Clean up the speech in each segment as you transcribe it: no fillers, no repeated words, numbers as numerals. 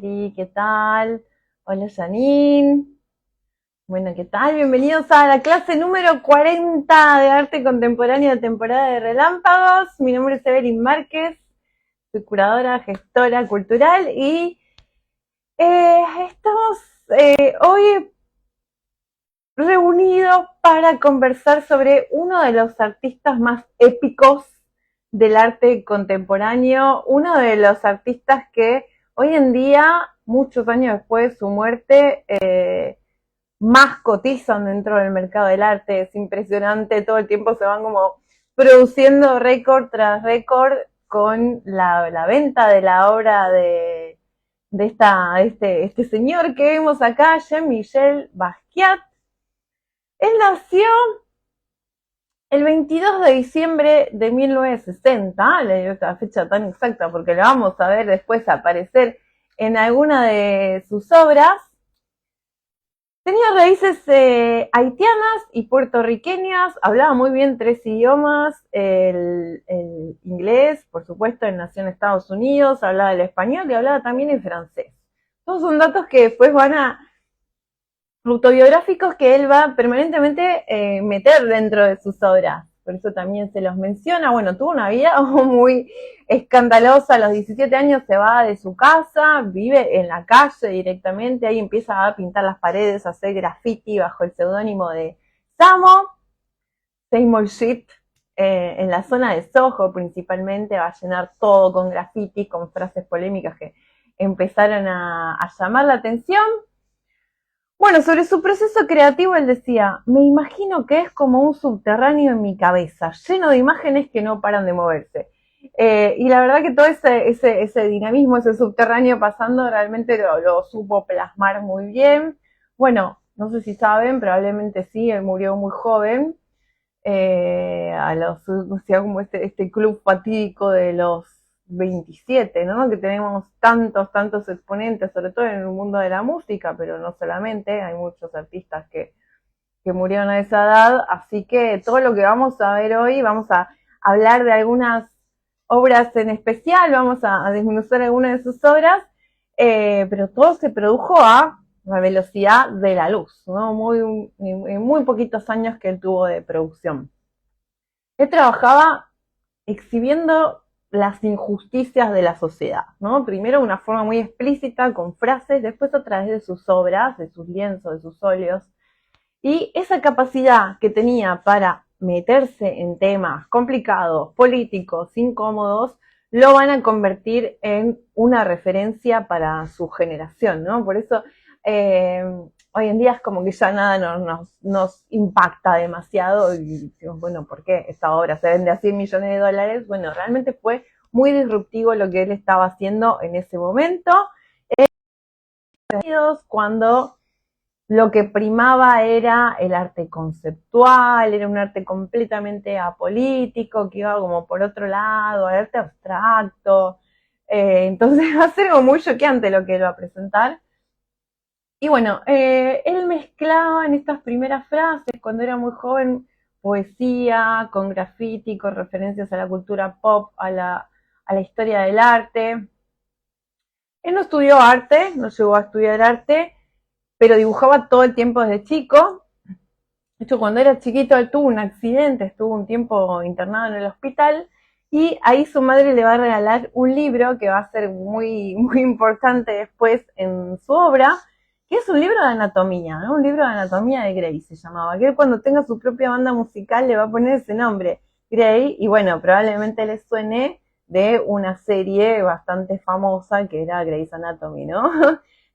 Sí, ¿qué tal? Hola Janine. Bueno, ¿qué tal? Bienvenidos a la clase número 40 de Arte Contemporáneo de temporada de Relámpagos. Mi nombre es Evelyn Márquez, soy curadora, gestora cultural y estamos hoy reunidos para conversar sobre uno de los artistas más épicos del arte contemporáneo, uno de los artistas que hoy en día, muchos años después de su muerte, más cotizan dentro del mercado del arte. Es impresionante, todo el tiempo se van como produciendo récord tras récord con la venta de la obra de este señor que vemos acá, Jean-Michel Basquiat. Él nació el 22 de diciembre de 1960, le digo esta fecha tan exacta porque la vamos a ver después aparecer en alguna de sus obras. Tenía raíces haitianas y puertorriqueñas, hablaba muy bien 3 idiomas, el inglés, por supuesto, él nació en Estados Unidos, hablaba el español y hablaba también el francés. Todos son datos que después van a autobiográficos que él va permanentemente meter dentro de sus obras. Por eso también se los menciona. Bueno, tuvo una vida muy escandalosa. A los 17 años se va de su casa, vive en la calle directamente. Ahí empieza a pintar las paredes, a hacer graffiti bajo el seudónimo de Samo, Seymour Sheet, en la zona de Soho principalmente. Va a llenar todo con graffiti, con frases polémicas que empezaron a llamar la atención. Bueno, sobre su proceso creativo él decía, me imagino que es como un subterráneo en mi cabeza, lleno de imágenes que no paran de moverse. Y la verdad que todo ese dinamismo, ese subterráneo pasando, realmente lo supo plasmar muy bien. Bueno, no sé si saben, probablemente sí, él murió muy joven, o sea, como este club fatídico de los 27, ¿no? Que tenemos tantos exponentes, sobre todo en el mundo de la música, pero no solamente, hay muchos artistas que murieron a esa edad, así que todo lo que vamos a ver hoy, vamos a hablar de algunas obras en especial, vamos a desmenuzar algunas de sus obras, pero todo se produjo a la velocidad de la luz, ¿no? En muy poquitos años que él tuvo de producción. Él trabajaba exhibiendo las injusticias de la sociedad, ¿no? Primero de una forma muy explícita, con frases, después a través de sus obras, de sus lienzos, de sus óleos. Y esa capacidad que tenía para meterse en temas complicados, políticos, incómodos, lo van a convertir en una referencia para su generación, ¿no? Por eso eh, hoy en día es como que ya nada nos impacta demasiado y decimos, bueno, ¿por qué esta obra se vende a 100 millones de dólares? Bueno, realmente fue muy disruptivo lo que él estaba haciendo en ese momento. Cuando lo que primaba era el arte conceptual, era un arte completamente apolítico, que iba como por otro lado, el arte abstracto. Entonces va a ser como muy choqueante lo que él va a presentar. Y bueno, él mezclaba en estas primeras frases, cuando era muy joven, poesía, con graffiti, con referencias a la cultura pop, a la historia del arte. Él no estudió arte, no llegó a estudiar arte, pero dibujaba todo el tiempo desde chico. De hecho, cuando era chiquito él tuvo un accidente, estuvo un tiempo internado en el hospital y ahí su madre le va a regalar un libro que va a ser muy importante después en su obra, que es un libro de anatomía, ¿no? Un libro de anatomía de Grey se llamaba, que él cuando tenga su propia banda musical le va a poner ese nombre, Grey, y bueno, probablemente le suene de una serie bastante famosa que era Grey's Anatomy, ¿no?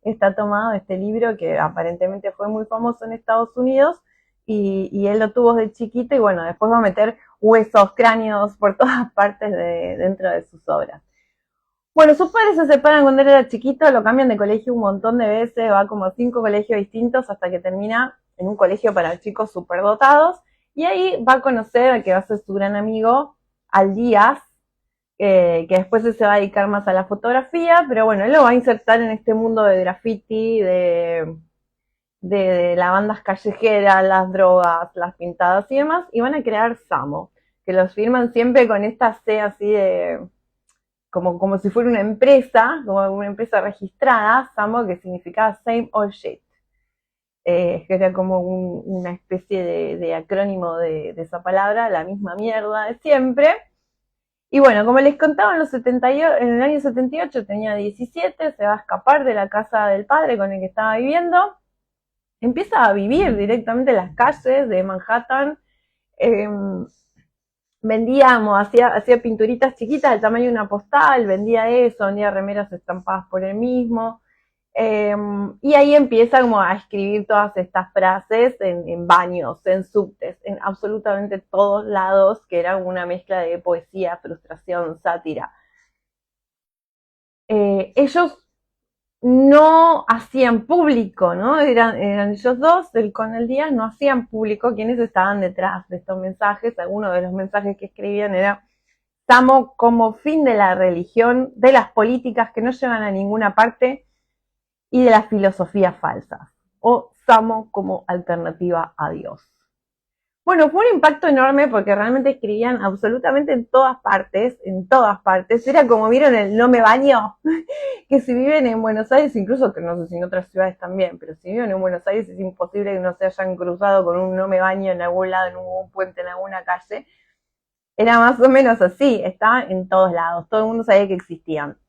Está tomado de este libro que aparentemente fue muy famoso en Estados Unidos y él lo tuvo de chiquito y bueno, después va a meter huesos, cráneos por todas partes dentro de sus obras. Bueno, sus padres se separan cuando él era chiquito, lo cambian de colegio un montón de veces, va como a 5 colegios distintos hasta que termina en un colegio para chicos superdotados y ahí va a conocer al que va a ser su gran amigo, Al Díaz, que después se va a dedicar más a la fotografía, pero bueno, él lo va a insertar en este mundo de graffiti, de las bandas callejeras, las drogas, las pintadas y demás, y van a crear Samo, que los firman siempre con esta C así de como si fuera una empresa, como una empresa registrada, Samo, que significaba Same Old Shit. Que era como una especie de acrónimo de esa palabra, la misma mierda de siempre. Y bueno, como les contaba, en el año 78 tenía 17, se va a escapar de la casa del padre con el que estaba viviendo, empieza a vivir directamente en las calles de Manhattan, hacía pinturitas chiquitas del tamaño de una postal, vendía eso, vendía remeras estampadas por él mismo, y ahí empieza como a escribir todas estas frases en baños, en subtes, en absolutamente todos lados, que eran una mezcla de poesía, frustración, sátira. Ellos no hacían público, ¿no? Eran ellos dos, el Conel Díaz, no hacían público quienes estaban detrás de estos mensajes. Algunos de los mensajes que escribían era: Samo como fin de la religión, de las políticas que no llevan a ninguna parte y de las filosofías falsas. O Samo como alternativa a Dios. Bueno, fue un impacto enorme porque realmente escribían absolutamente en todas partes, en todas partes. Era como vieron el no me baño, que si viven en Buenos Aires, incluso que no sé si en otras ciudades también, pero si viven en Buenos Aires es imposible que no se hayan cruzado con un no me baño en algún lado, en un puente, en alguna calle. Era más o menos así, estaban en todos lados, todo el mundo sabía que existían.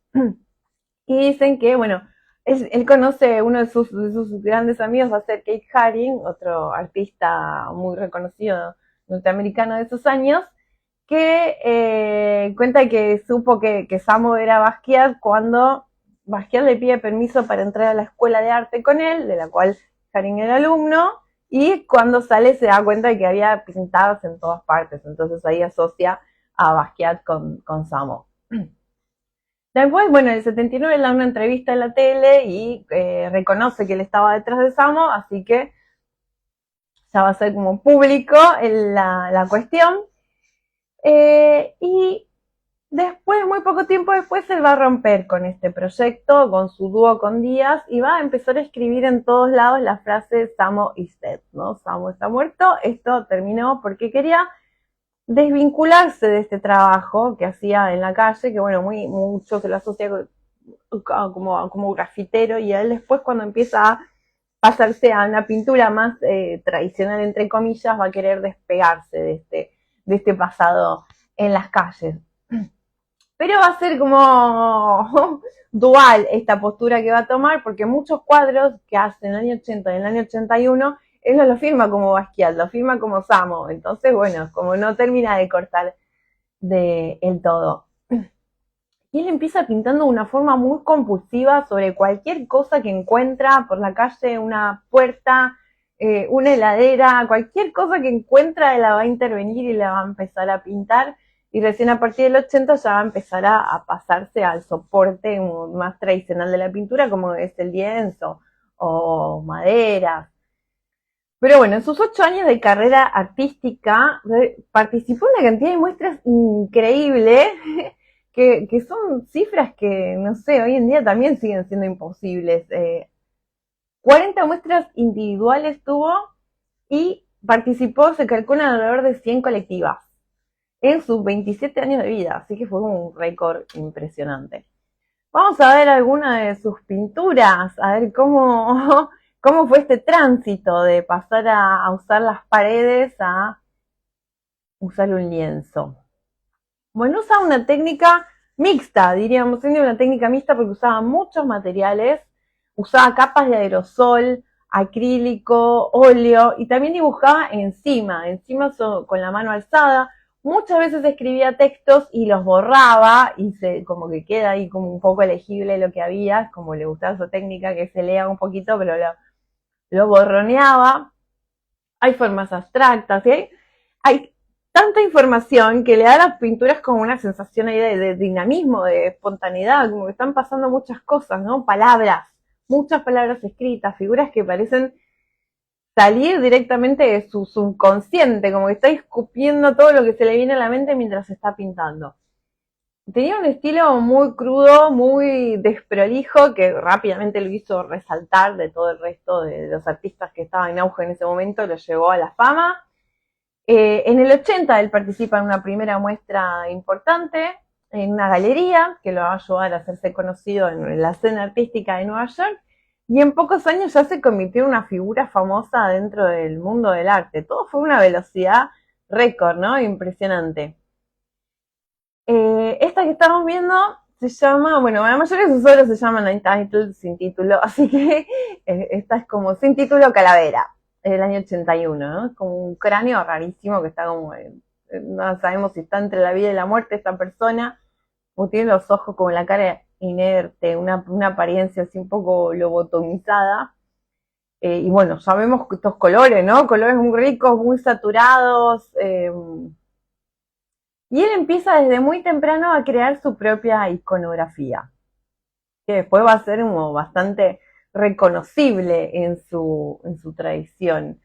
Y dicen que, bueno, él conoce, uno de sus grandes amigos va a ser Keith Haring, otro artista muy reconocido norteamericano de esos años, que cuenta que supo que Samo era Basquiat cuando Basquiat le pide permiso para entrar a la escuela de arte con él, de la cual Haring era alumno, y cuando sale se da cuenta de que había pintadas en todas partes, entonces ahí asocia a Basquiat con Samo. Después, bueno, en el 79 le da una entrevista en la tele y reconoce que él estaba detrás de Samo, así que ya va a ser como público la cuestión. Y después, muy poco tiempo después, él va a romper con este proyecto, con su dúo con Díaz, y va a empezar a escribir en todos lados la frase Samo is dead, ¿no? Samo está muerto. Esto terminó porque quería desvincularse de este trabajo que hacía en la calle, que bueno, mucho se lo asocia como grafitero, y él después, cuando empieza a pasarse a una pintura más tradicional, entre comillas, va a querer despegarse de este pasado en las calles. Pero va a ser como dual esta postura que va a tomar, porque muchos cuadros que hace en el año 80 y en el año 81, él no lo firma como Basquiat, lo firma como Samo. Entonces, bueno, como no termina de cortar del todo. Y él empieza pintando de una forma muy compulsiva sobre cualquier cosa que encuentra por la calle, una puerta, una heladera, cualquier cosa que encuentra, él la va a intervenir y la va a empezar a pintar. Y recién a partir del 80 ya va a empezar a pasarse al soporte más tradicional de la pintura, como es el lienzo o madera. Pero bueno, en sus 8 años de carrera artística participó en una cantidad de muestras increíble, que son cifras que, no sé, hoy en día también siguen siendo imposibles. 40 muestras individuales tuvo y participó, se calcula, alrededor de 100 colectivas en sus 27 años de vida, así que fue un récord impresionante. Vamos a ver alguna de sus pinturas, a ver cómo fue este tránsito de pasar a usar las paredes a usar un lienzo. Bueno, usa una técnica mixta, diríamos, una técnica mixta porque usaba muchos materiales, usaba capas de aerosol, acrílico, óleo, y también dibujaba encima con la mano alzada. Muchas veces escribía textos y los borraba y como que queda ahí como un poco legible lo que había, como le gustaba su técnica, que se lea un poquito, pero lo borroneaba. Hay formas abstractas, ¿sí? Hay tanta información que le da a las pinturas como una sensación ahí de dinamismo, de espontaneidad, como que están pasando muchas cosas, ¿no? Palabras, muchas palabras escritas, figuras que parecen salir directamente de su subconsciente, como que está escupiendo todo lo que se le viene a la mente mientras está pintando. Tenía un estilo muy crudo, muy desprolijo, que rápidamente lo hizo resaltar de todo el resto de los artistas que estaban en auge en ese momento, lo llevó a la fama. En el 80 él participa en una primera muestra importante, en una galería que lo va a ayudar a hacerse conocido en la escena artística de Nueva York, y en pocos años ya se convirtió en una figura famosa dentro del mundo del arte. Todo fue una velocidad récord, ¿no? Impresionante. Esta que estamos viendo se llama, bueno, la mayoría de sus obras se llaman Untitled, sin título, así que esta es como sin título Calavera, del año 81, ¿no? Como un cráneo rarísimo que está como, no sabemos si está entre la vida y la muerte esta persona, o tiene los ojos como la cara inerte, una apariencia así un poco lobotomizada. Y bueno, sabemos que estos colores, ¿no? Colores muy ricos, muy saturados. Y él empieza desde muy temprano a crear su propia iconografía, que después va a ser como bastante reconocible en su tradición.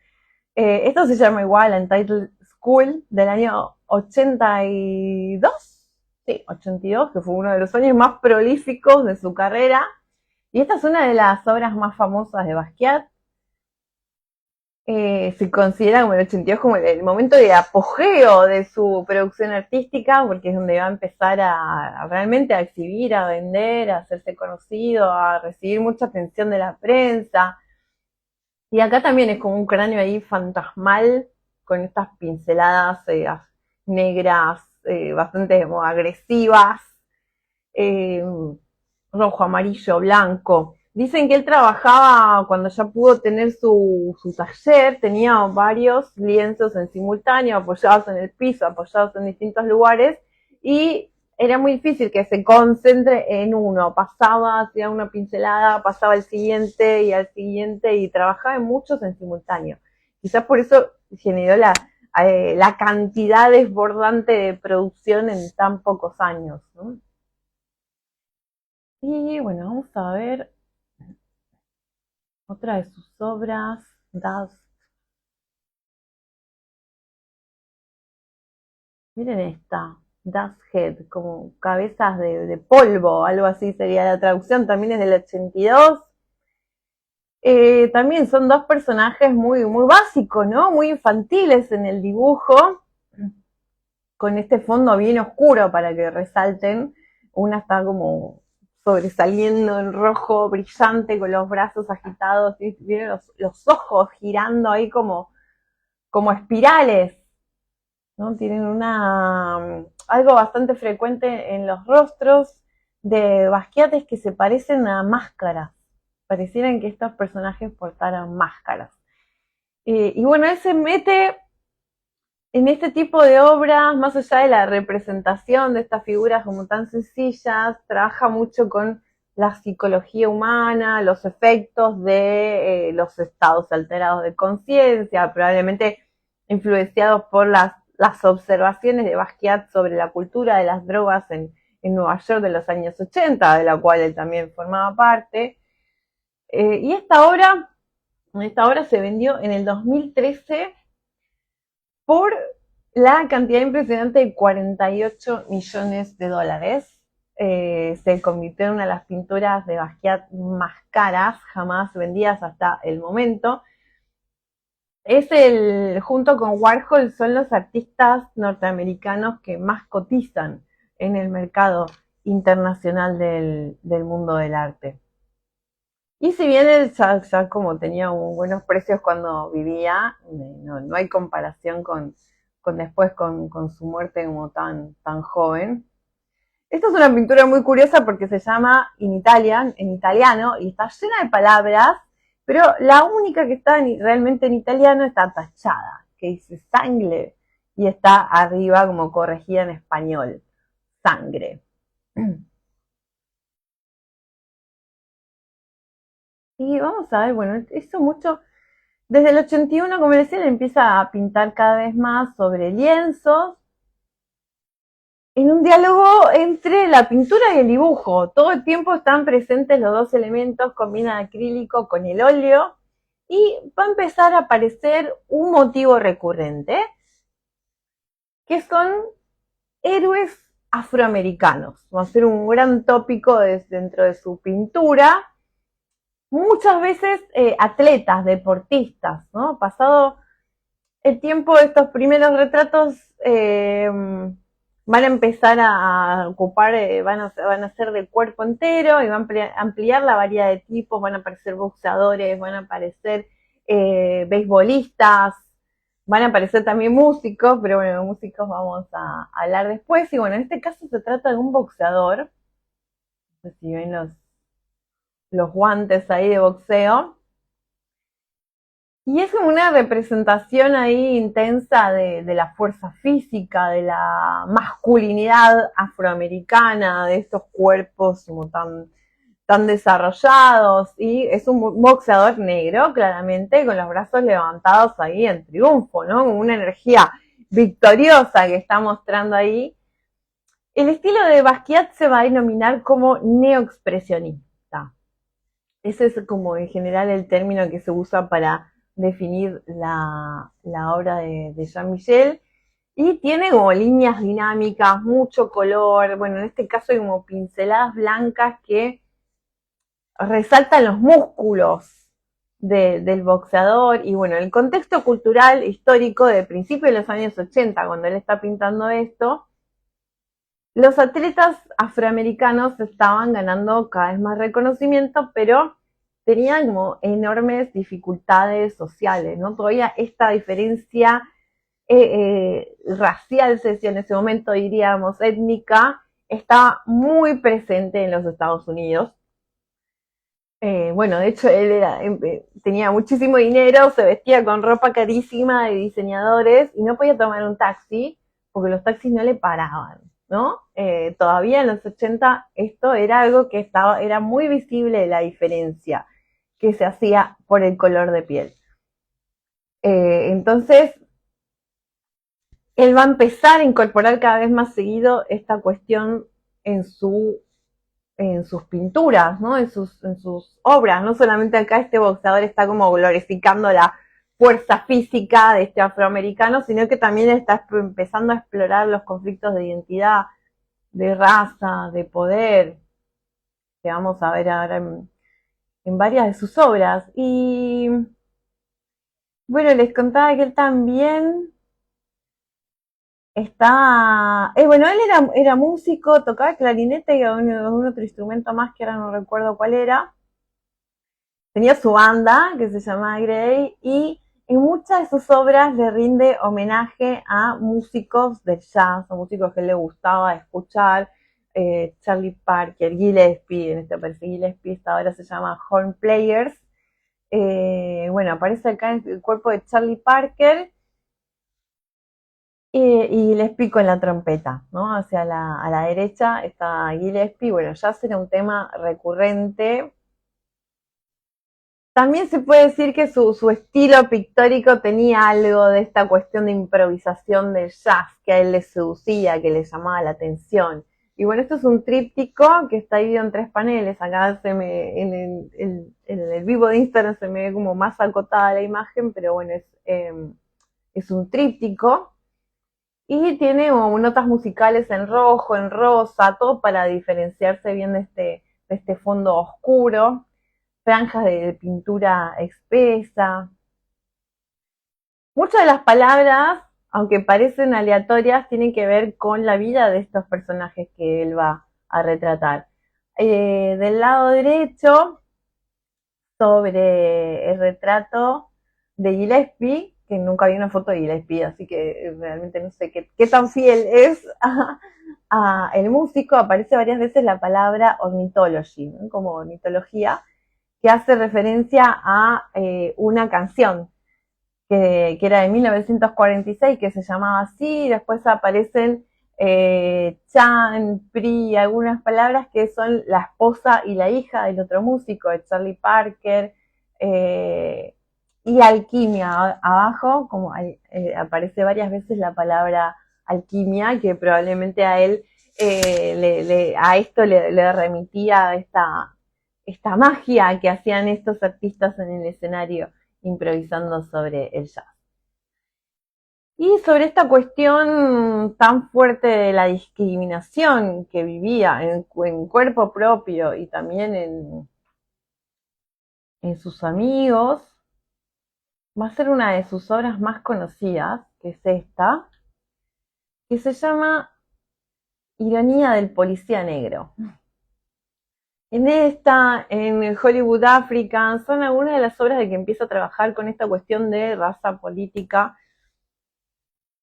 Esto se llama igual Untitled School, del año 82, sí, 82, que fue uno de los años más prolíficos de su carrera. Y esta es una de las obras más famosas de Basquiat. Se considera como el 82 como el momento de apogeo de su producción artística, porque es donde va a empezar a realmente a exhibir, a vender, a hacerse conocido, a recibir mucha atención de la prensa. Y acá también es como un cráneo ahí fantasmal, con estas pinceladas negras, bastante como agresivas, eh, rojo, amarillo, blanco. Dicen que él trabajaba, cuando ya pudo tener su taller, tenía varios lienzos en simultáneo, apoyados en el piso, apoyados en distintos lugares, y era muy difícil que se concentre en uno. Pasaba, hacía una pincelada, pasaba al siguiente y al siguiente, y trabajaba en muchos en simultáneo. Quizás por eso generó la cantidad desbordante de producción en tan pocos años, ¿no? Y bueno, vamos a ver otra de sus obras, Dust. Miren esta, Dust Head, como cabezas de polvo, algo así sería la traducción, también es del 82. También son dos personajes muy, muy básicos, ¿no? Muy infantiles en el dibujo, con este fondo bien oscuro para que resalten. Una está como sobresaliendo en rojo brillante con los brazos agitados y vienen los ojos girando ahí como espirales, ¿no? Tienen algo bastante frecuente en los rostros de Basquiat, es que se parecen a máscaras. Parecieran que estos personajes portaran máscaras. Y bueno, él se mete en este tipo de obras, más allá de la representación de estas figuras como tan sencillas, trabaja mucho con la psicología humana, los efectos de los estados alterados de conciencia, probablemente influenciados por las observaciones de Basquiat sobre la cultura de las drogas en Nueva York de los años 80, de la cual él también formaba parte. Y esta obra se vendió en el 2013 por la cantidad impresionante de 48 millones de dólares. Se convirtió en una de las pinturas de Basquiat más caras jamás vendidas hasta el momento. Junto con Warhol, son los artistas norteamericanos que más cotizan en el mercado internacional del mundo del arte. Y si bien él ya como tenía buenos precios cuando vivía, no hay comparación con después con su muerte como tan joven. Esta es una pintura muy curiosa porque se llama In Italian, en italiano, y está llena de palabras, pero la única que está realmente en italiano está tachada, que dice sangre, y está arriba como corregida en español, sangre. Y vamos a ver, bueno, eso mucho. Desde el 81, como decía, él empieza a pintar cada vez más sobre lienzos, en un diálogo entre la pintura y el dibujo. Todo el tiempo están presentes los dos elementos, combina el acrílico con el óleo, y va a empezar a aparecer un motivo recurrente, que son héroes afroamericanos. Va a ser un gran tópico dentro de su pintura. Muchas veces atletas, deportistas, ¿no? Pasado el tiempo de estos primeros retratos, van a empezar a ocupar, van a ser de cuerpo entero y van a ampliar la variedad de tipos, van a aparecer boxeadores, van a aparecer beisbolistas, van a aparecer también músicos, pero bueno, músicos vamos a hablar después. Y bueno, en este caso se trata de un boxeador, no sé si ven los guantes ahí de boxeo, y es como una representación ahí intensa de la fuerza física, de la masculinidad afroamericana, de estos cuerpos como tan desarrollados. Y es un boxeador negro, claramente, con los brazos levantados ahí en triunfo, ¿no? Con una energía victoriosa que está mostrando ahí. El estilo de Basquiat se va a denominar como neoexpresionista. Ese es como en general el término que se usa para definir la obra de Jean-Michel. Y tiene como líneas dinámicas, mucho color, bueno, en este caso hay como pinceladas blancas que resaltan los músculos del boxeador. Y bueno, el contexto cultural histórico de principios de los años 80, cuando él está pintando esto, los atletas afroamericanos estaban ganando cada vez más reconocimiento, pero tenían como enormes dificultades sociales, ¿no? Todavía esta diferencia racial, en ese momento diríamos étnica, está muy presente en los Estados Unidos. Bueno, de hecho él tenía muchísimo dinero, se vestía con ropa carísima de diseñadores y no podía tomar un taxi porque los taxis no le paraban, ¿no? Todavía en los 80 esto era algo que era muy visible, la diferencia que se hacía por el color de piel. Entonces, él va a empezar a incorporar cada vez más seguido esta cuestión en sus pinturas, ¿no? En sus obras. No solamente acá este boxeador está como glorificando la fuerza física de este afroamericano, sino que también está empezando a explorar los conflictos de identidad, de raza, de poder, que vamos a ver ahora en varias de sus obras. Y bueno, les contaba que él también bueno, él era músico, tocaba clarinete y algún otro instrumento más que ahora no recuerdo cuál era. Tenía su banda que se llamaba Grey y en muchas de sus obras le rinde homenaje a músicos del jazz, a músicos que le gustaba escuchar. Charlie Parker, Gillespie, en este aparece Gillespie, esta ahora se llama Horn Players. Bueno, aparece acá en el cuerpo de Charlie Parker y Gillespie con la trompeta, ¿no? A la derecha está Gillespie. Bueno, jazz era un tema recurrente. También se puede decir que su estilo pictórico tenía algo de esta cuestión de improvisación del jazz que a él le seducía, que le llamaba la atención. Y bueno, esto es un tríptico que está dividido en 3 paneles. Acá en el vivo de Instagram se me ve como más acotada la imagen, pero bueno, es un tríptico. Y tiene como notas musicales en rojo, en rosa, todo para diferenciarse bien de este fondo oscuro, franjas de pintura espesa. Muchas de las palabras, aunque parecen aleatorias, tienen que ver con la vida de estos personajes que él va a retratar. Del lado derecho, sobre el retrato de Gillespie, que nunca vi una foto de Gillespie, así que realmente no sé qué tan fiel es a el músico, aparece varias veces la palabra ornithology, ¿no? Como ornitología, que hace referencia a una canción que era de 1946, que se llamaba así, y después aparecen Chan, Pri, algunas palabras que son la esposa y la hija del otro músico, de Charlie Parker, y alquimia. Abajo, como aparece varias veces la palabra alquimia, que probablemente a él, a esto le remitía esta magia que hacían estos artistas en el escenario improvisando sobre el jazz. Y sobre esta cuestión tan fuerte de la discriminación que vivía en cuerpo propio y también en sus amigos, va a ser una de sus obras más conocidas, que es esta, que se llama Ironía del policía negro. En esta, en Hollywood African, son algunas de las obras de que empieza a trabajar con esta cuestión de raza política.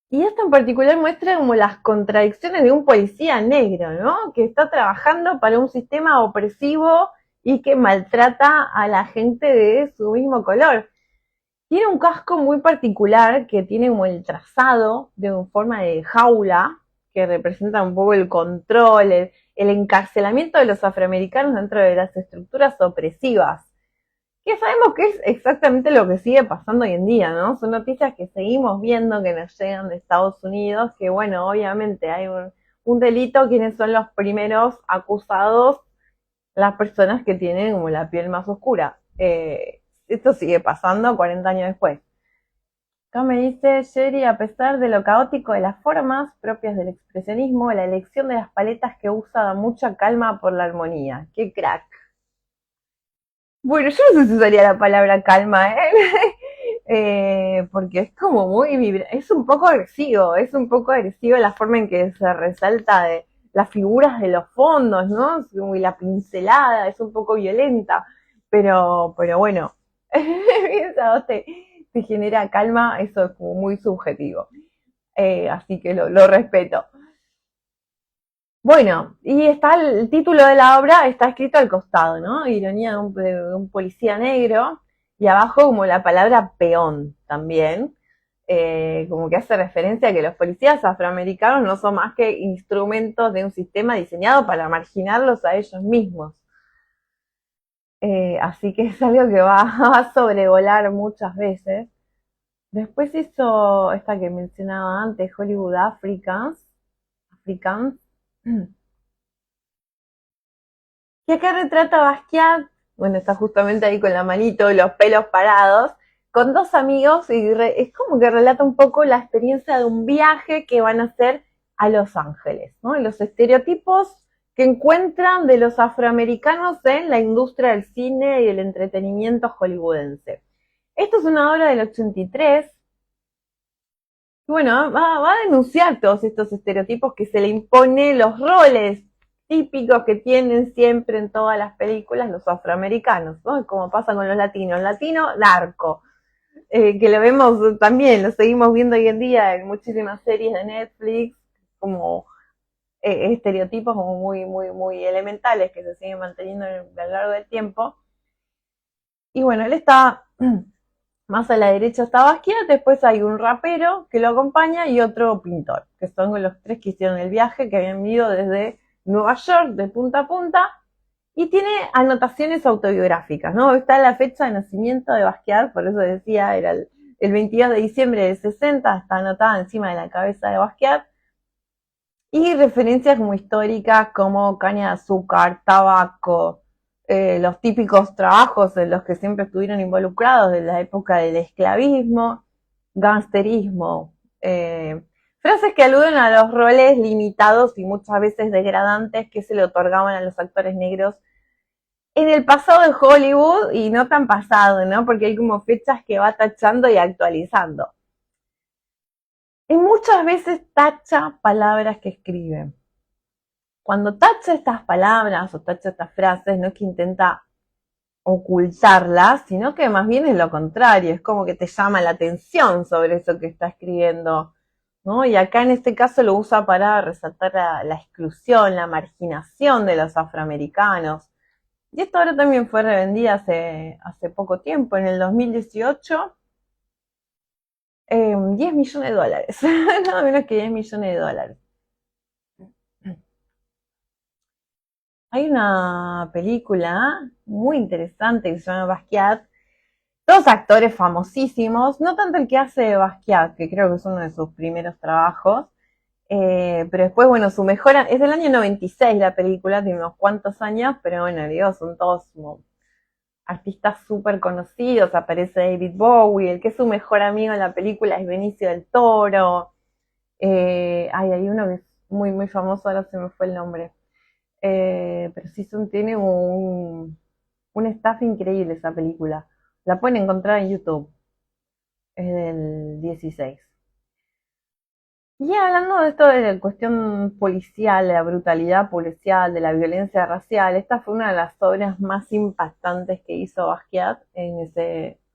Y esta en particular muestra como las contradicciones de un policía negro, ¿no? Que está trabajando para un sistema opresivo y que maltrata a la gente de su mismo color. Tiene un casco muy particular que tiene como el trazado de forma de jaula, que representa un poco el control, el encarcelamiento de los afroamericanos dentro de las estructuras opresivas, que sabemos que es exactamente lo que sigue pasando hoy en día, ¿no? Son noticias que seguimos viendo que nos llegan de Estados Unidos, que bueno, obviamente hay un delito, quienes son los primeros acusados, las personas que tienen como la piel más oscura. Esto sigue pasando 40 años después. Acá me dice Sherry, a pesar de lo caótico de las formas propias del expresionismo, la elección de las paletas que usa da mucha calma por la armonía. ¡Qué crack! Bueno, yo no sé si usaría la palabra calma, ¿eh? Porque es como muy es un poco agresivo la forma en que se resalta de las figuras de los fondos, ¿no? Y la pincelada es un poco violenta, pero bueno, eso te genera calma, eso es como muy subjetivo, así que lo respeto. Bueno, y está el título de la obra, está escrito al costado, ¿no? Ironía de un policía negro, y abajo como la palabra peón también, como que hace referencia a que los policías afroamericanos no son más que instrumentos de un sistema diseñado para marginarlos a ellos mismos. Así que es algo que va, va a sobrevolar muchas veces. Después hizo esta que mencionaba antes, Hollywood Africans, que acá retrata a Basquiat, bueno, está justamente ahí con la manito, los pelos parados, con dos amigos y es como que relata un poco la experiencia de un viaje que van a hacer a Los Ángeles, ¿no? Los estereotipos que encuentran de los afroamericanos en la industria del cine y el entretenimiento hollywoodense. Esto es una obra del 83. Y bueno, va a denunciar todos estos estereotipos que se le imponen, los roles típicos que tienen siempre en todas las películas los afroamericanos, ¿no? Como pasa con los latinos. Latino, narco, que lo vemos también, lo seguimos viendo hoy en día en muchísimas series de Netflix, como estereotipos como muy elementales que se siguen manteniendo a lo largo del tiempo. Y bueno, él está más a la derecha está Basquiat, después hay un rapero que lo acompaña y otro pintor, que son los tres que hicieron el viaje, que habían ido desde Nueva York de punta a punta, y tiene anotaciones autobiográficas, ¿no? Está la fecha de nacimiento de Basquiat, por eso decía, era el 22 de diciembre del 60, está anotada encima de la cabeza de Basquiat, y referencias como históricas como caña de azúcar, tabaco, los típicos trabajos en los que siempre estuvieron involucrados de la época del esclavismo, gangsterismo, frases que aluden a los roles limitados y muchas veces degradantes que se le otorgaban a los actores negros en el pasado de Hollywood y no tan pasado, ¿no? Porque hay como fechas que va tachando y actualizando. Y muchas veces tacha palabras que escribe. Cuando tacha estas palabras o tacha estas frases, no es que intenta ocultarlas, sino que más bien es lo contrario, es como que te llama la atención sobre eso que está escribiendo, ¿no? Y acá en este caso lo usa para resaltar la exclusión, la marginación de los afroamericanos. Y esto ahora también fue revendida hace poco tiempo, en el 2018, 10 millones de dólares, nada menos que 10 millones de dólares. Hay una película muy interesante que se llama Basquiat, dos actores famosísimos, no tanto el que hace de Basquiat, que creo que es uno de sus primeros trabajos, pero después, bueno, su mejor, es del año 96 la película, tiene unos cuantos años, pero bueno, digo, son todos como artistas súper conocidos, aparece David Bowie, el que es su mejor amigo en la película es Benicio del Toro, hay uno que es muy famoso, ahora se me fue el nombre. Pero sí tiene un staff increíble esa película. La pueden encontrar en YouTube. Es del 16. Y hablando de esto de la cuestión policial, de la brutalidad policial, de la violencia racial, esta fue una de las obras más impactantes que hizo Basquiat en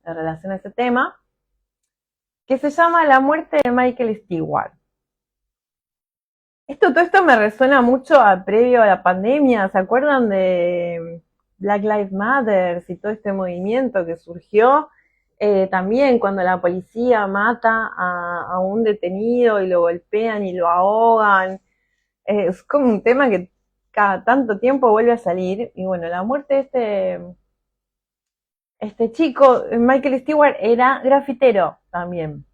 relación a ese tema, que se llama La muerte de Michael Stewart. Todo esto me resuena mucho previo a la pandemia. ¿Se acuerdan de Black Lives Matter y todo este movimiento que surgió? También cuando la policía mata a un detenido y lo golpean y lo ahogan. Es como un tema que cada tanto tiempo vuelve a salir. Y bueno, la muerte de este chico, Michael Stewart, era grafitero también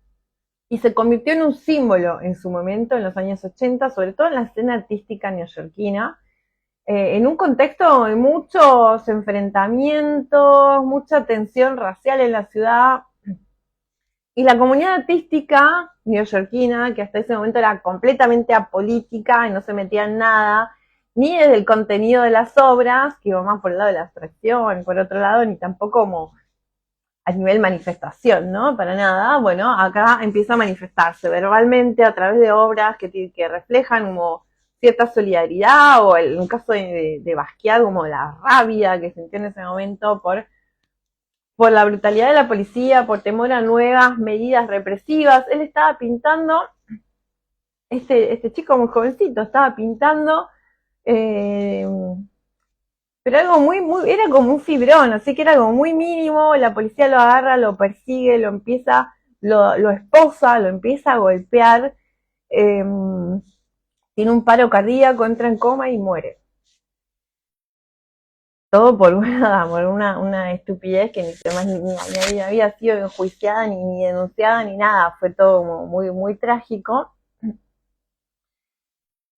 y se convirtió en un símbolo en su momento, en los años 80, sobre todo en la escena artística neoyorquina, en un contexto de muchos enfrentamientos, mucha tensión racial en la ciudad, y la comunidad artística neoyorquina, que hasta ese momento era completamente apolítica y no se metía en nada, ni desde el contenido de las obras, que iba más por el lado de la abstracción, por otro lado, ni tampoco como a nivel manifestación, ¿no? Para nada. Bueno, acá empieza a manifestarse verbalmente a través de obras que reflejan como cierta solidaridad o en un caso de Basquiat como la rabia que sintió en ese momento por la brutalidad de la policía, por temor a nuevas medidas represivas. Él estaba pintando, este chico muy jovencito estaba pintando eh, pero algo era como un fibrón, así que era algo muy mínimo, la policía lo agarra, lo persigue, lo esposa, lo empieza a golpear, eh, tiene un paro cardíaco, entra en coma y muere. Todo por una estupidez que ni había sido enjuiciada, ni denunciada, ni nada, fue todo muy, muy trágico.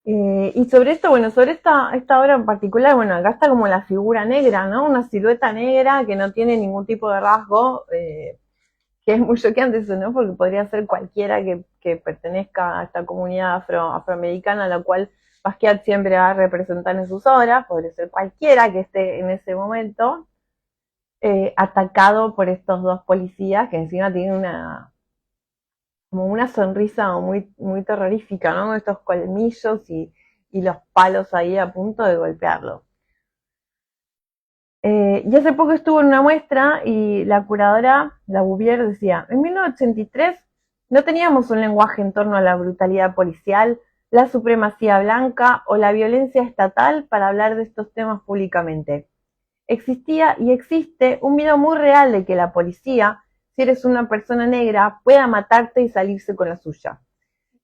Y sobre esto, bueno, sobre esta obra en particular, bueno, acá está como la figura negra, ¿no? Una silueta negra que no tiene ningún tipo de rasgo, que es muy choqueante eso, ¿no? Porque podría ser cualquiera que pertenezca a esta comunidad afroamericana, a la cual Basquiat siempre va a representar en sus obras, podría ser cualquiera que esté en ese momento atacado por estos dos policías que encima tienen como una sonrisa muy, muy terrorífica, ¿no? Estos colmillos y los palos ahí a punto de golpearlo. Y hace poco estuvo en una muestra y la curadora, la Bouvier, decía, en 1983 no teníamos un lenguaje en torno a la brutalidad policial, la supremacía blanca o la violencia estatal para hablar de estos temas públicamente. Existía y existe un miedo muy real de que la policía, si eres una persona negra, pueda matarte y salirse con la suya.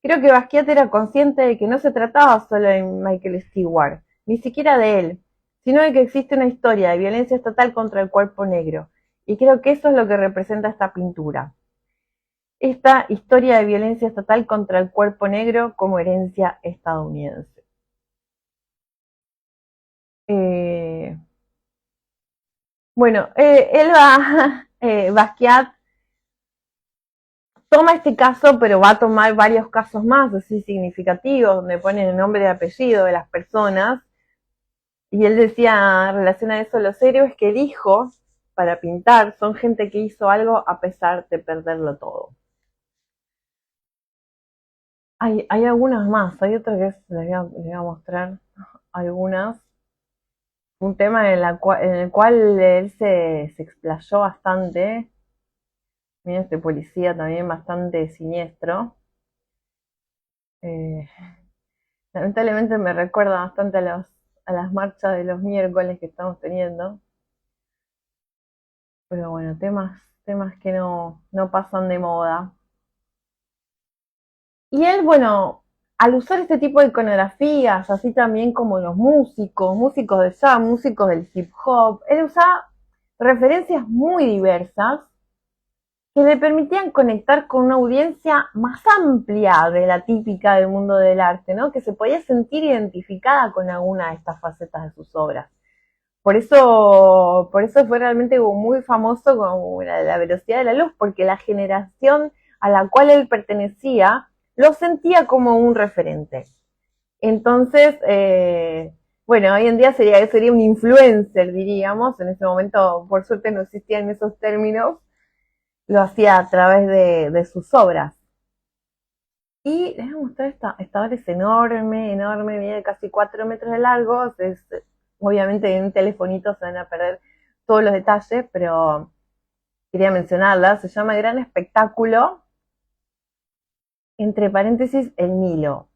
Creo que Basquiat era consciente de que no se trataba solo de Michael Stewart, ni siquiera de él, sino de que existe una historia de violencia estatal contra el cuerpo negro. Y creo que eso es lo que representa esta pintura. Esta historia de violencia estatal contra el cuerpo negro como herencia estadounidense. Eh, bueno, Basquiat toma este caso, pero va a tomar varios casos más, así significativos, donde ponen el nombre y apellido de las personas. Y él decía, en relación a eso, los héroes que elijo para pintar son gente que hizo algo a pesar de perderlo todo. Hay algunas más, hay otras que les voy a mostrar algunas. Un tema en el cual él se explayó bastante. Miren este policía también bastante siniestro. Eh, Lamentablemente me recuerda bastante a las marchas de los miércoles que estamos teniendo. Pero bueno, temas que no pasan de moda. Y él, bueno, al usar este tipo de iconografías, así también como los músicos de jazz, músicos del hip hop, él usa referencias muy diversas que le permitían conectar con una audiencia más amplia de la típica del mundo del arte, ¿no? Que se podía sentir identificada con alguna de estas facetas de sus obras. Por eso fue realmente muy famoso como la velocidad de la luz, porque la generación a la cual él pertenecía lo sentía como un referente. Entonces, bueno, hoy en día sería un influencer, diríamos. En ese momento, por suerte, no existían esos términos. Lo hacía a través de sus obras. Y les voy a mostrar esta obra, es enorme, enorme, mide casi 4 metros de largo. Obviamente en un telefonito se van a perder todos los detalles, pero quería mencionarla. Se llama Gran Espectáculo, entre paréntesis, el Nilo.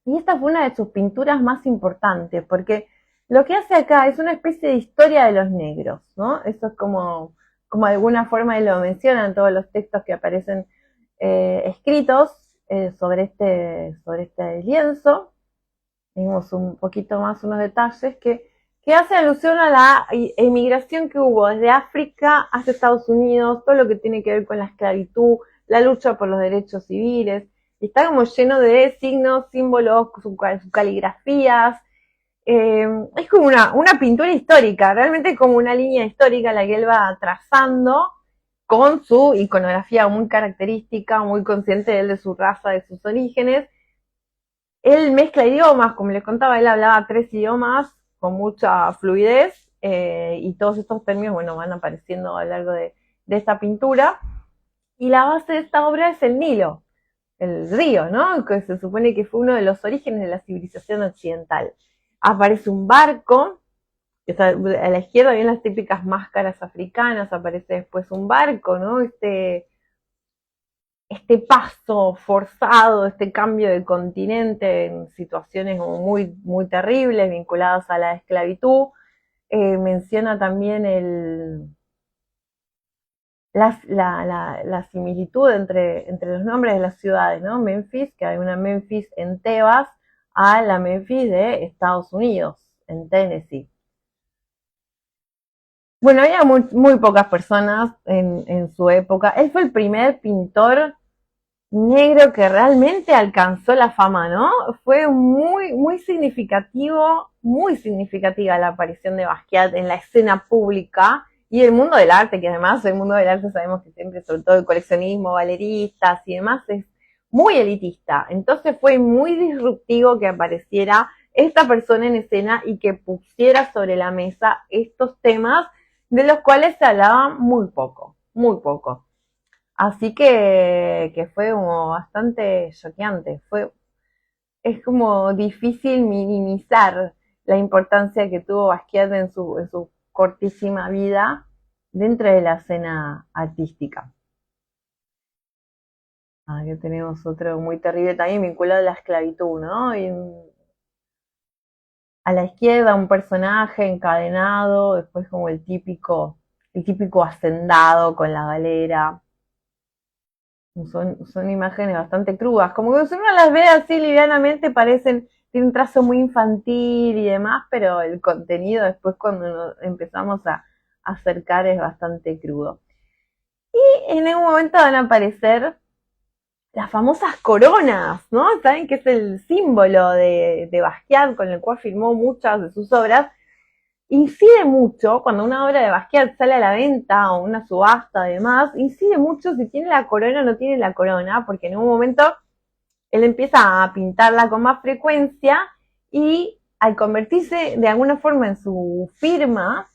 Y esta fue una de sus pinturas más importantes, porque lo que hace acá es una especie de historia de los negros, ¿no? Eso es como de alguna forma lo mencionan todos los textos que aparecen escritos sobre este lienzo. Vimos un poquito más unos detalles que hace alusión a la emigración que hubo desde África hasta Estados Unidos, todo lo que tiene que ver con la esclavitud, la lucha por los derechos civiles. Y está como lleno de signos, símbolos, sus caligrafías. Es como una pintura histórica, realmente como una línea histórica la que él va trazando con su iconografía muy característica, muy consciente de él, de su raza, de sus orígenes. Él mezcla idiomas, como les contaba, él hablaba 3 idiomas con mucha fluidez, y todos estos términos, bueno, van apareciendo a lo largo de esta pintura. Y la base de esta obra es el Nilo, el río, ¿no? Que se supone que fue uno de los orígenes de la civilización occidental. Aparece un barco, a la izquierda vienen las típicas máscaras africanas, aparece después un barco, ¿no? Este paso forzado, este cambio de continente en situaciones muy, muy terribles vinculadas a la esclavitud. Menciona también la similitud entre los nombres de las ciudades, ¿no? Memphis, que hay una Memphis en Tebas, a la Memphis de Estados Unidos, en Tennessee. Bueno, había muy pocas personas en su época. Él fue el primer pintor negro que realmente alcanzó la fama, ¿no? Fue muy significativo, muy significativa la aparición de Basquiat en la escena pública y el mundo del arte, que además el mundo del arte sabemos que siempre, sobre todo el coleccionismo, galeristas y demás, es muy elitista. Entonces fue muy disruptivo que apareciera esta persona en escena y que pusiera sobre la mesa estos temas de los cuales se hablaba muy poco, muy poco. Así que fue como bastante choqueante. Es como difícil minimizar la importancia que tuvo Basquiat en su cortísima vida dentro de la escena artística. Aquí tenemos otro muy terrible también vinculado a la esclavitud, ¿no? Y a la izquierda un personaje encadenado, después como el típico hacendado con la galera. Son imágenes bastante crudas, como que si uno las ve así livianamente parecen, tienen un trazo muy infantil y demás, pero el contenido después cuando nos empezamos a acercar es bastante crudo. Y en algún momento van a aparecer las famosas coronas, ¿no? Saben que es el símbolo de Basquiat con el cual firmó muchas de sus obras. Incide mucho cuando una obra de Basquiat sale a la venta o una subasta además, incide mucho si tiene la corona o no tiene la corona, porque en un momento él empieza a pintarla con más frecuencia y al convertirse de alguna forma en su firma,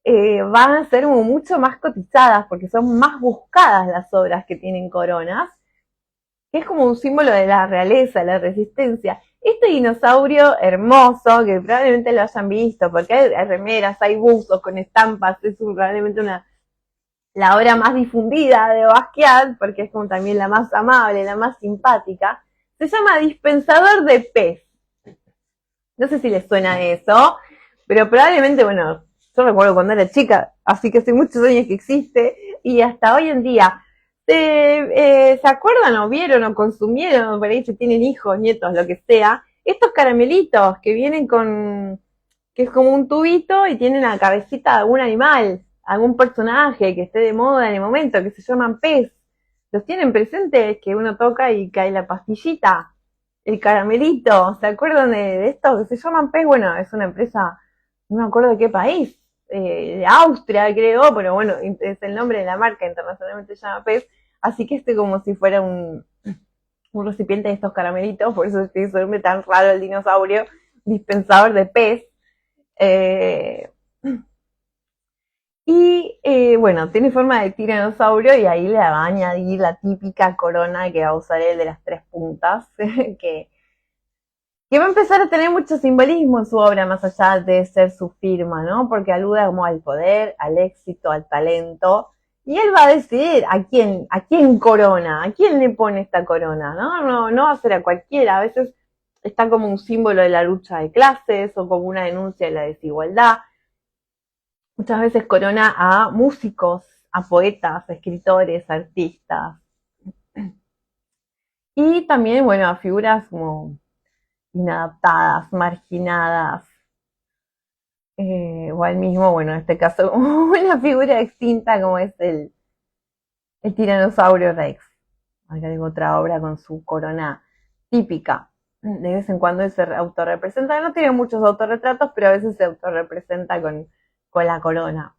van a ser como mucho más cotizadas porque son más buscadas las obras que tienen coronas, que es como un símbolo de la realeza, la resistencia. Este dinosaurio hermoso, que probablemente lo hayan visto, porque hay remeras, hay buzos con estampas, es probablemente la obra más difundida de Basquiat, porque es como también la más amable, la más simpática, se llama Dispensador de Pez. No sé si les suena eso, pero probablemente, bueno, yo recuerdo cuando era chica, así que hace muchos años que existe, y hasta hoy en día ¿se acuerdan o vieron o consumieron, por ahí si tienen hijos, nietos, lo que sea, estos caramelitos que vienen que es como un tubito y tienen la cabecita de algún animal, algún personaje que esté de moda en el momento, que se llaman pez? ¿Los tienen presentes? Que uno toca y cae la pastillita, el caramelito. ¿Se acuerdan de esto? Que se llaman pez. Bueno, es una empresa, no me acuerdo de qué país, de Austria creo, pero bueno, es el nombre de la marca, internacionalmente se llama pez. Así que como si fuera un recipiente de estos caramelitos, por eso es un nombre tan raro el dinosaurio, dispensador de pez. Eh, y Bueno, tiene forma de tiranosaurio y ahí le va a añadir la típica corona que va a usar él de las 3 puntas, que va a empezar a tener mucho simbolismo en su obra, más allá de ser su firma, ¿no? Porque alude como al poder, al éxito, al talento, y él va a decidir a quién corona, a quién le pone esta corona, ¿no? No va a ser a cualquiera, a veces está como un símbolo de la lucha de clases o como una denuncia de la desigualdad. Muchas veces corona a músicos, a poetas, a escritores, a artistas. Y también, bueno, a figuras como inadaptadas, marginadas, o al mismo, bueno, en este caso, una figura extinta como es el tiranosaurio Rex. Acá tengo otra obra con su corona típica. De vez en cuando él se autorrepresenta, no tiene muchos autorretratos, pero a veces se autorrepresenta con la corona.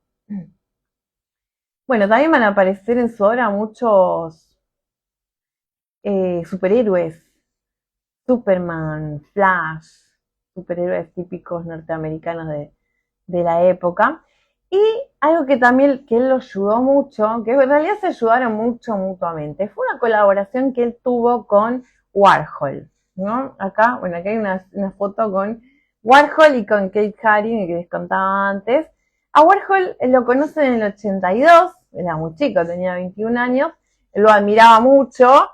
Bueno, también van a aparecer en su obra muchos superhéroes. Superman, Flash, superhéroes típicos norteamericanos de la época. Y algo que también que él lo ayudó mucho, que en realidad se ayudaron mucho mutuamente, fue una colaboración que él tuvo con Warhol, ¿no? Acá, bueno, acá hay una foto con Warhol y con Kate Haring, que les contaba antes. A Warhol lo conocen en el 82, era muy chico, tenía 21 años, lo admiraba mucho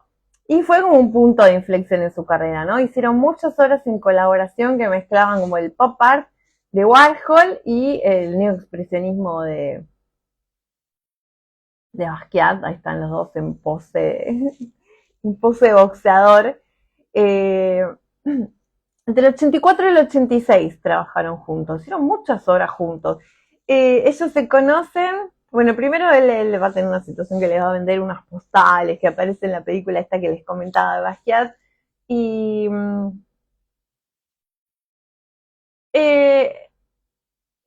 y fue como un punto de inflexión en su carrera, ¿no? Hicieron muchas horas en colaboración que mezclaban como el pop art de Warhol y el neoexpresionismo de Basquiat. Ahí están los dos en pose de boxeador. Entre el 84 y el 86 trabajaron juntos, hicieron muchas horas juntos. Ellos se conocen, bueno, primero él va a tener una situación que le va a vender unas postales que aparecen en la película esta que les comentaba de Basquiat, y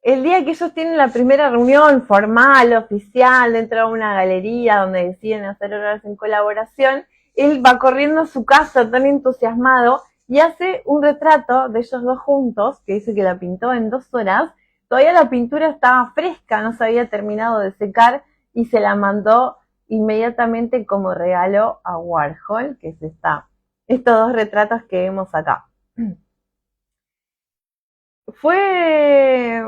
el día que ellos tienen la primera reunión formal, oficial, dentro de una galería donde deciden hacer horas en colaboración, él va corriendo a su casa tan entusiasmado y hace un retrato de ellos dos juntos, que dice que la pintó en 2 horas. Todavía la pintura estaba fresca, no se había terminado de secar y se la mandó inmediatamente como regalo a Warhol, que es estos dos retratos que vemos acá. Fue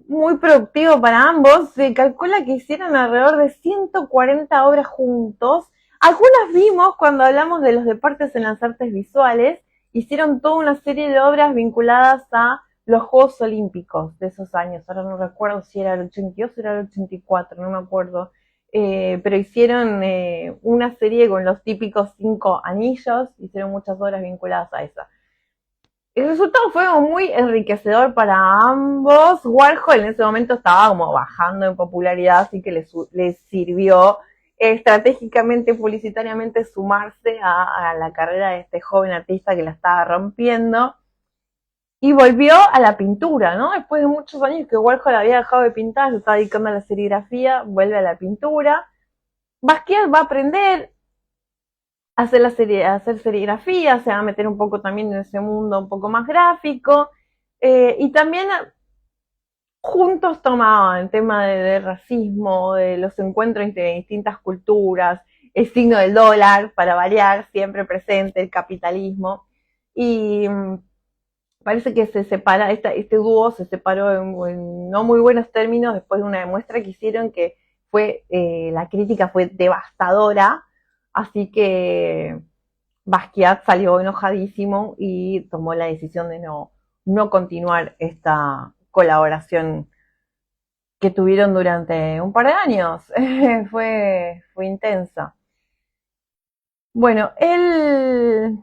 muy productivo para ambos. Se calcula que hicieron alrededor de 140 obras juntos. Algunas vimos cuando hablamos de los deportes en las artes visuales. Hicieron toda una serie de obras vinculadas a los Juegos Olímpicos de esos años. Ahora no recuerdo si era el 82 o era el 84, no me acuerdo. Pero hicieron una serie con los típicos 5 anillos. Hicieron muchas obras vinculadas a esa. El resultado fue muy enriquecedor para ambos. Warhol en ese momento estaba como bajando en popularidad, así que les sirvió estratégicamente, publicitariamente, sumarse a la carrera de este joven artista que la estaba rompiendo. Y volvió a la pintura, ¿no? Después de muchos años que Warhol había dejado de pintar, se estaba dedicando a la serigrafía, vuelve a la pintura. Basquiat va a aprender hacer serigrafía, se va a meter un poco también en ese mundo un poco más gráfico, y también juntos tomaban el tema de racismo, de los encuentros entre distintas culturas, el signo del dólar, para variar, siempre presente, el capitalismo, y parece que se separa, este dúo se separó en no muy buenos términos después de una muestra que hicieron que fue, la crítica fue devastadora. Así que Basquiat salió enojadísimo y tomó la decisión de no continuar esta colaboración que tuvieron durante un par de años. fue intensa. Bueno, él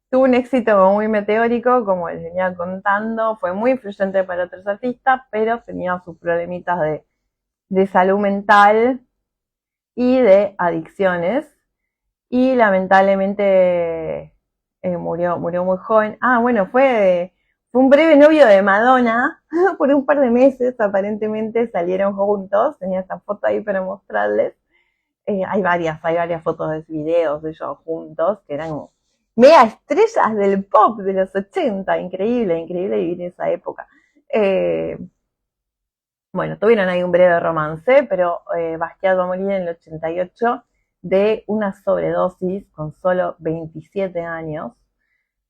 tuvo un éxito muy meteórico, como les venía contando, fue muy influyente para otros artistas, pero tenía sus problemitas de salud mental y de adicciones. Y lamentablemente murió muy joven. Ah, bueno, fue un breve novio de Madonna por un par de meses, aparentemente salieron juntos. Tenía esta foto ahí para mostrarles. Hay varias fotos de videos de ellos juntos, que eran como mega estrellas del pop de los 80. Increíble vivir en esa época. Bueno, tuvieron ahí un breve romance, pero Basquiat va a morir en el 88 de una sobredosis con solo 27 años.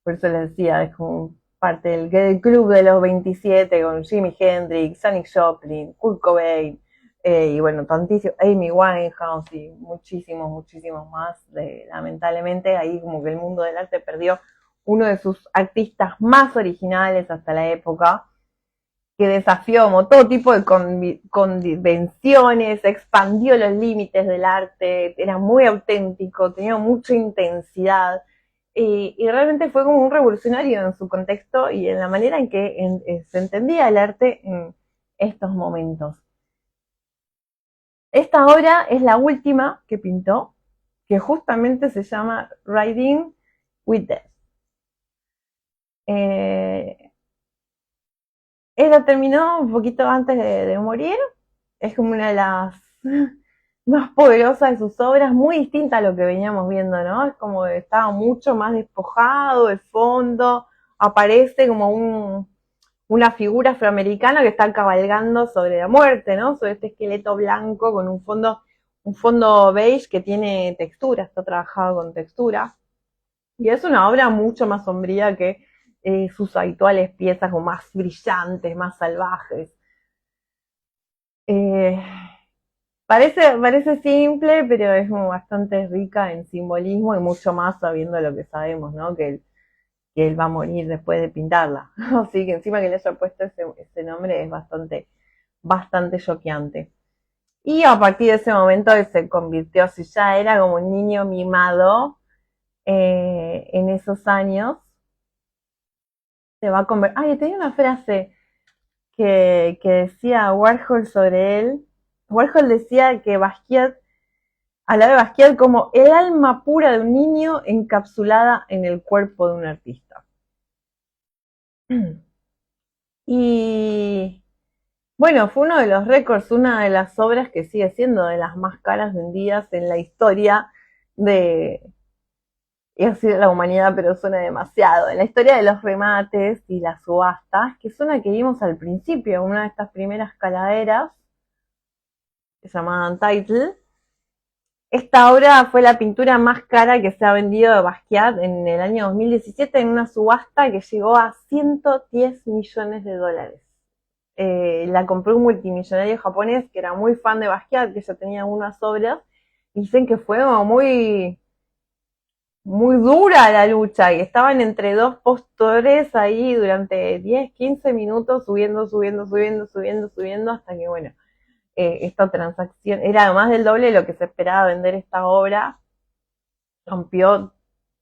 Por eso les decía, es como parte del club de los 27 con Jimi Hendrix, Janis Joplin, Kurt Cobain, y bueno, tantísimo, Amy Winehouse y muchísimos, muchísimos más. Lamentablemente ahí como que el mundo del arte perdió uno de sus artistas más originales hasta la época, que desafió como todo tipo de convenciones, expandió los límites del arte, era muy auténtico, tenía mucha intensidad, y realmente fue como un revolucionario en su contexto y en la manera en que se entendía el arte en estos momentos. Esta obra es la última que pintó, que justamente se llama Riding with Death. Eh, Ella terminó un poquito antes de morir. Es como una de las más poderosas de sus obras, muy distinta a lo que veníamos viendo, ¿no? Es como que estaba mucho más despojado el fondo, aparece como una figura afroamericana que está cabalgando sobre la muerte, ¿no? Sobre este esqueleto blanco con un fondo beige que tiene textura, está trabajado con textura. Y es una obra mucho más sombría que sus habituales piezas, como más brillantes, más salvajes. Eh, parece simple, pero es como bastante rica en simbolismo y mucho más sabiendo lo que sabemos, ¿no? Que él va a morir después de pintarla. Así que encima que le haya puesto ese nombre es bastante choqueante. Y a partir de ese momento él se convirtió, si ya era como un niño mimado en esos años, se va a convertir. Ay, tenía una frase que decía Warhol sobre él. Warhol decía que Basquiat, hablaba de Basquiat como el alma pura de un niño encapsulada en el cuerpo de un artista. Y bueno, fue uno de los récords, una de las obras que sigue siendo de las más caras vendidas en la historia de, iba a decir de la humanidad, pero suena demasiado, en la historia de los remates y las subastas, que es una que vimos al principio, una de estas primeras caladeras, que se llama Untitled. Esta obra fue la pintura más cara que se ha vendido de Basquiat en el año 2017 en una subasta que llegó a 110 millones de dólares. La compró un multimillonario japonés que era muy fan de Basquiat, que ya tenía unas obras. Dicen que fue muy, muy dura la lucha y estaban entre dos postores ahí durante 10, 15 minutos subiendo hasta que, bueno, esta transacción era más del doble de lo que se esperaba vender esta obra, rompió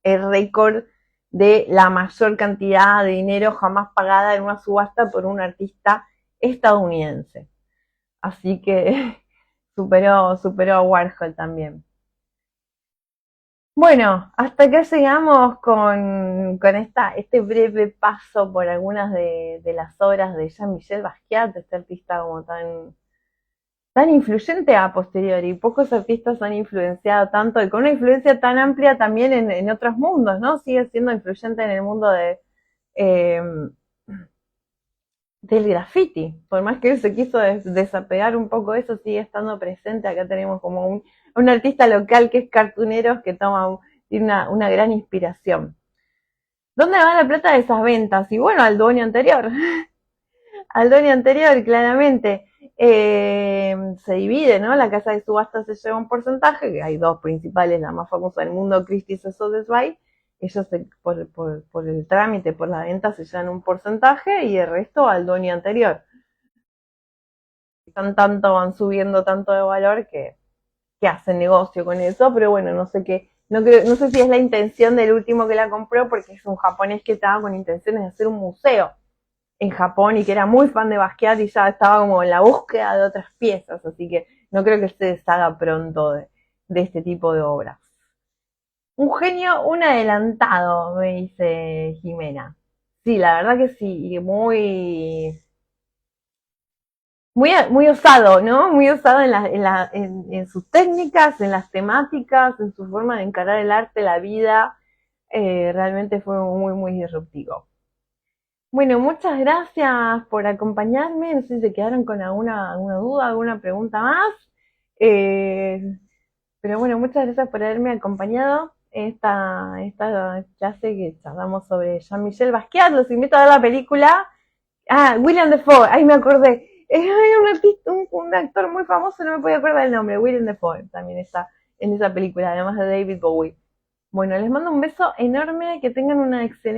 el récord de la mayor cantidad de dinero jamás pagada en una subasta por un artista estadounidense. Así que superó a Warhol también. Bueno, hasta acá llegamos con este breve paso por algunas de las obras de Jean-Michel Basquiat, este artista como tan influyente a posteriori. Pocos artistas han influenciado tanto y con una influencia tan amplia también en otros mundos, ¿no? Sigue siendo influyente en el mundo eh, del graffiti. Por más que él se quiso desapegar un poco de eso, sigue estando presente. Acá tenemos como un artista local que es Cartuneros, que tiene una gran inspiración. ¿Dónde va la plata de esas ventas? Y bueno, al dueño anterior. Al dueño anterior, claramente. Se divide, ¿no? La casa de subastas se lleva un porcentaje, que hay dos principales, la más famosa del mundo, Christie's y Sotheby's. Ellos por el trámite, por la venta, se llevan un porcentaje y el resto al dueño anterior. Van subiendo tanto de valor que hacen negocio con eso, pero bueno, no sé qué, no sé si es la intención del último que la compró, porque es un japonés que estaba con intenciones de hacer un museo en Japón y que era muy fan de Basquiat y ya estaba como en la búsqueda de otras piezas, así que no creo que se deshaga pronto de este tipo de obras. Un genio, un adelantado, me dice Jimena. Sí, la verdad que sí, y muy osado, ¿no? Muy osado en sus técnicas, en las temáticas, en su forma de encarar el arte, la vida. Realmente fue muy disruptivo. Bueno, muchas gracias por acompañarme. No sé si se quedaron con alguna duda, alguna pregunta más. Eh, pero bueno, muchas gracias por haberme acompañado en esta clase que charlamos sobre Jean-Michel Basquiat. Los invito a ver la película. Ah, William Dafoe, ahí me acordé. Hay un artista, un actor muy famoso, no me podía acordar el nombre. William Dafoe también está en esa película, además de David Bowie. Bueno, les mando un beso enorme, que tengan una excelente